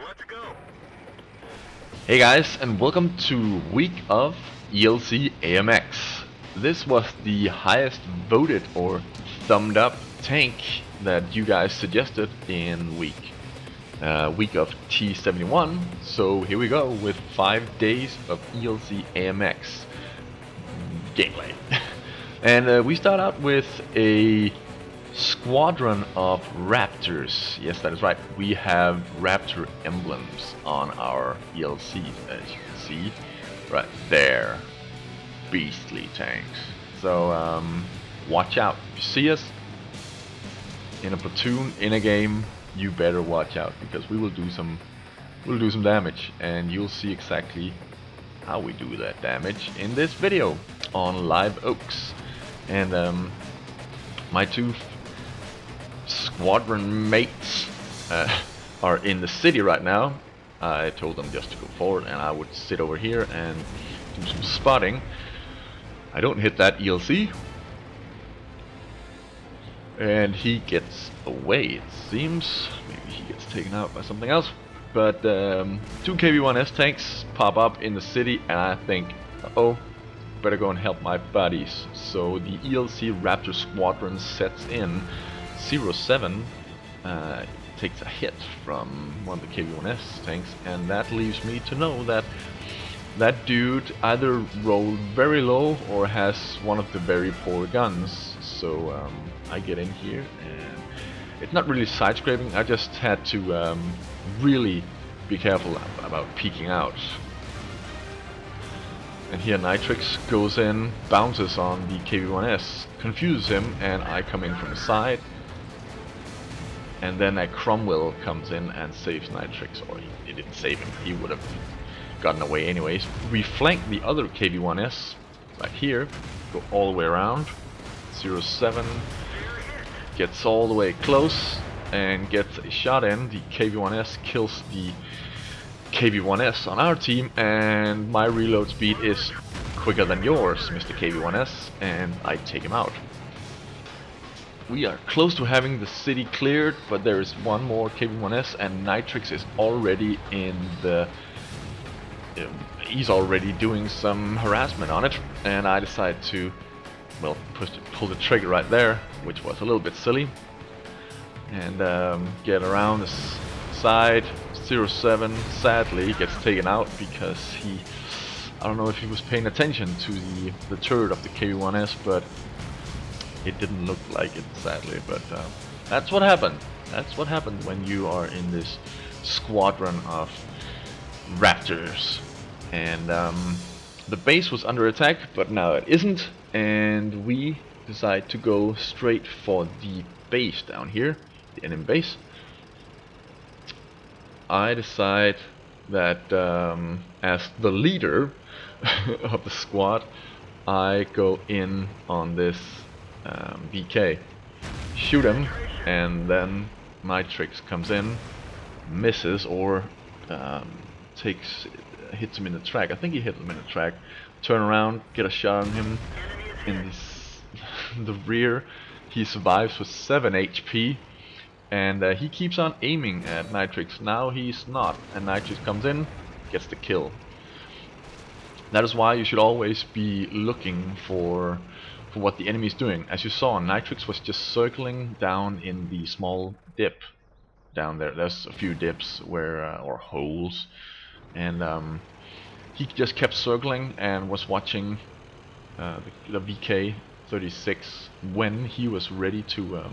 Let's go. Hey guys, and welcome to week of ELC AMX. This was the highest voted or thumbed up tank that you guys suggested in week of T71. So here we go with 5 days of ELC AMX gameplay. And we start out with a squadron of raptors. Yes, that is right. We have raptor emblems on our ELCs, as you can see right there. Beastly tanks. So watch out. If you see us in a platoon in a game, you better watch out, because we'll do some damage, and you'll see exactly how we do that damage in this video on Live Oaks. And my two squadron mates are in the city right now. I told them just to go forward and I would sit over here and do some spotting. I don't hit that ELC, and he gets away, it seems. Maybe he gets taken out by something else. But two KV-1S tanks pop up in the city, and I think, uh-oh, better go and help my buddies. So the ELC Raptor Squadron sets in. 07 takes a hit from one of the KV-1S tanks, and that leaves me to know that that dude either rolled very low or has one of the very poor guns. So I get in here, and it's not really side scraping. I just had to really be careful about peeking out. And here Nitrix goes in, bounces on the KV-1S, confuses him, and I come in from the side. And then a Cromwell comes in and saves Nitrix, or he didn't save him, he would have gotten away anyways. We flank the other KV-1S right here, go all the way around. 07 gets all the way close and gets a shot in. The KV-1S kills the KV-1S on our team, and my reload speed is quicker than yours, Mr. KV-1S, and I take him out. We are close to having the city cleared, but there is one more KV-1S, and Nitrix is already in the... he's already doing some harassment on it, and I decide to, well, pull the trigger right there, which was a little bit silly, and get around the side. 07 sadly gets taken out because he, I don't know if he was paying attention to the turret of the KV-1S, but it didn't look like it, sadly. But that's what happened. That's what happened when you are in this squadron of raptors. And the base was under attack, but now it isn't, and we decide to go straight for the base down here, the enemy base. I decide that as the leader of the squad, I go in on this VK, shoot him, and then Nitrix comes in, misses, or hits him in the track. I think he hit him in the track. Turn around, get a shot on him in the rear. He survives with 7 HP. And he keeps on aiming at Nitrix. Now he's not, and Nitrix comes in, gets the kill. That is why you should always be looking for what the enemy is doing. As you saw, Nitrix was just circling down in the small dip down there. There's a few dips where or holes, and he just kept circling and was watching the VK-36 when he was ready to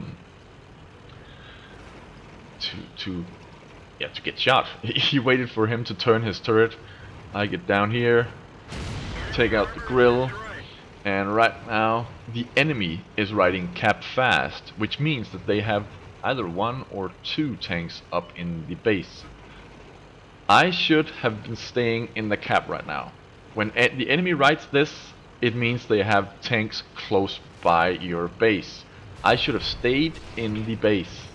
get shot. He waited for him to turn his turret. I get down here, take out the grill, and right now the enemy is riding cap fast, which means that they have either 1 or 2 tanks up in the base. I should have been staying in the cap right now. When the enemy writes this, it means they have tanks close by your base. I should have stayed in the base.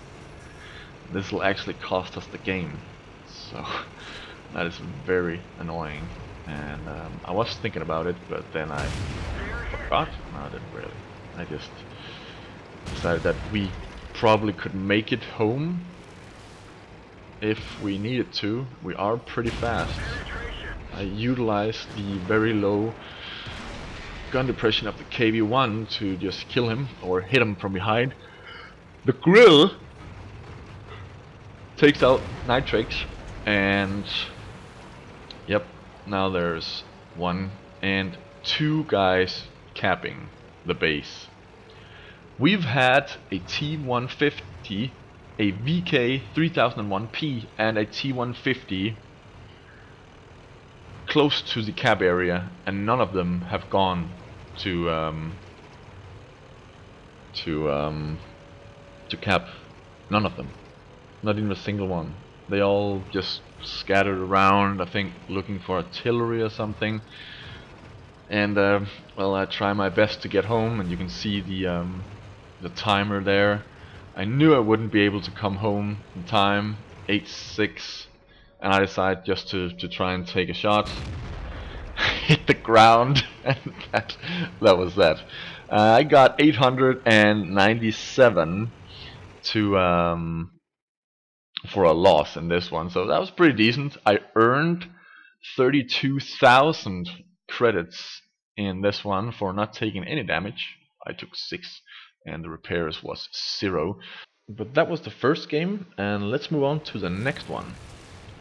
This will actually cost us the game, so that is very annoying. And I was thinking about it, but then I forgot. No, I didn't really. I just decided that we probably could make it home if we needed to. We are pretty fast. I utilized the very low gun depression of the KV-1 to just kill him or hit him from behind. The grill takes out Nitrix, and yep, now there's 1 and 2 guys capping the base. We've had a T-150, a VK 3001P, and a T-150 close to the cap area, and none of them have gone to cap. None of them. Not even a single one. They all just scattered around, I think looking for artillery or something. And well, I try my best to get home, and you can see the timer there. I knew I wouldn't be able to come home in time, 8-6, and I decided just to try and take a shot. Hit the ground, and that was that. I got 897 to for a loss in this one, so that was pretty decent. I earned 32,000 credits in this one for not taking any damage. I took 6, and the repairs was 0. But that was the first game, and let's move on to the next one,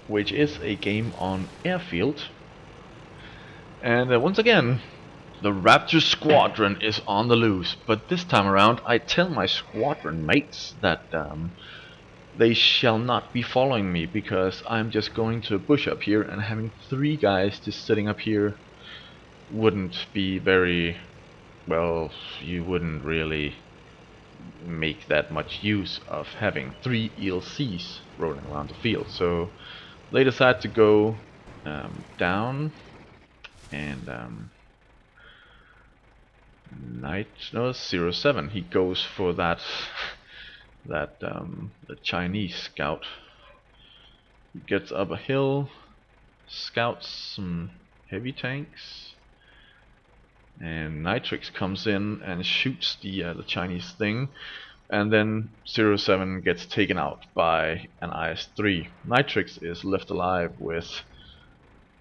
which is a game on airfield. And once again, the Raptor squadron is on the loose, but this time around I tell my squadron mates that they shall not be following me, because I'm just going to a bush up here, and having 3 guys just sitting up here wouldn't be very well. You wouldn't really make that much use of having 3 ELCs rolling around the field. So they decide to go down, and 07, he goes for that the Chinese scout. He gets up a hill, scouts some heavy tanks, and Nitrix comes in and shoots the Chinese thing, and then 07 gets taken out by an IS-3. Nitrix is left alive with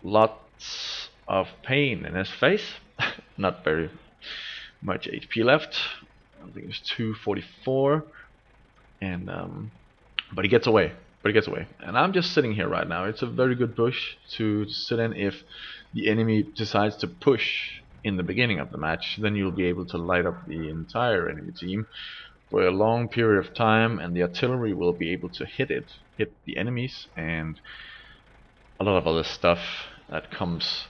lots of pain in his face. Not very much HP left. I think it's 244, and but he gets away. And I'm just sitting here right now. It's a very good bush to sit in. If the enemy decides to push in the beginning of the match, then you'll be able to light up the entire enemy team for a long period of time, and the artillery will be able to hit the enemies, and a lot of other stuff that comes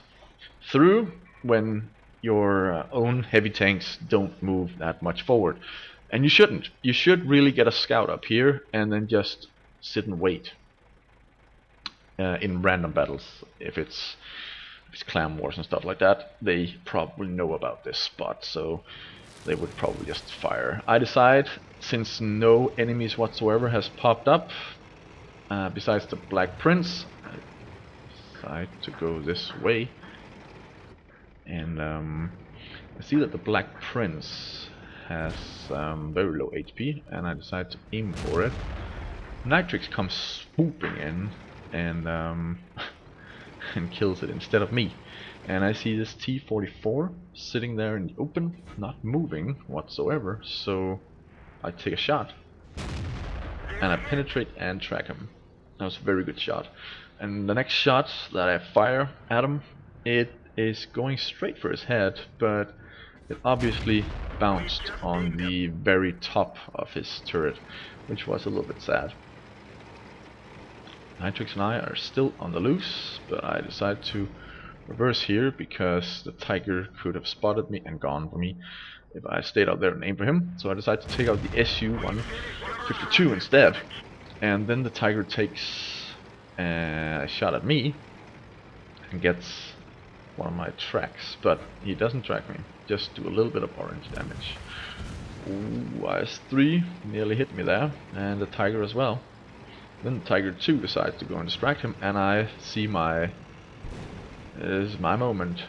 through when your own heavy tanks don't move that much forward. And you shouldn't. You should really get a scout up here and then just sit and wait in random battles. If it's clan wars and stuff like that, they probably know about this spot, so they would probably just fire. I decide, since no enemies whatsoever has popped up besides the Black Prince, I decide to go this way. And I see that the Black Prince has very low HP, and I decide to aim for it. Nitrix comes swooping in and and kills it instead of me. And I see this T-44 sitting there in the open, not moving whatsoever, so I take a shot, and I penetrate and track him. That was a very good shot. And the next shot that I fire at him, it is going straight for his head, but it obviously bounced on the very top of his turret, which was a little bit sad. Nitrix and I are still on the loose, but I decide to reverse here because the Tiger could have spotted me and gone for me if I stayed out there and aimed for him. So I decide to take out the SU-152 instead, and then the Tiger takes a shot at me and gets one of my tracks, but he doesn't track me, just do a little bit of orange damage. Ooh, IS-3 nearly hit me there, and the Tiger as well. Then the Tiger 2 decides to go and distract him, and I see this is my moment,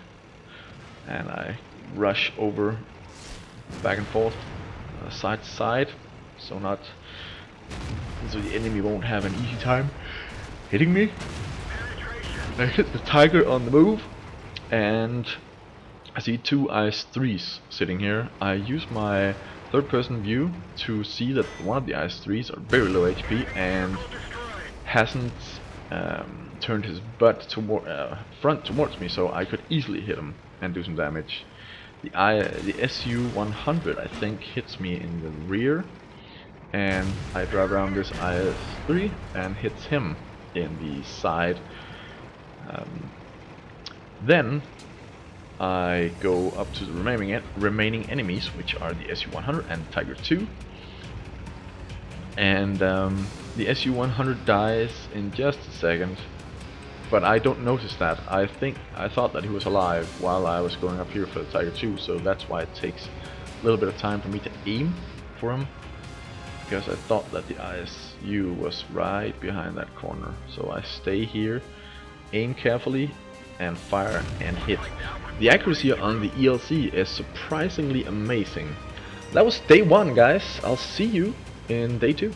and I rush over, back and forth, side to side, so the enemy won't have an easy time hitting me. I hit the tiger on the move, and I see two IS-3s sitting here. I use my third-person view to see that one of the IS-3s are very low HP and hasn't turned his butt front towards me, so I could easily hit him and do some damage. The SU-100 I think hits me in the rear, and I drive around this IS-3 and hits him in the side. Then I go up to the remaining enemies, which are the SU-100 and Tiger II, and the SU-100 dies in just a second, but I don't notice that. I thought that he was alive while I was going up here for the Tiger II, so that's why it takes a little bit of time for me to aim for him, because I thought that the ISU was right behind that corner. So I stay here, aim carefully, and fire and hit. The accuracy on the ELC is surprisingly amazing. That was day 1, guys. I'll see you in day 2.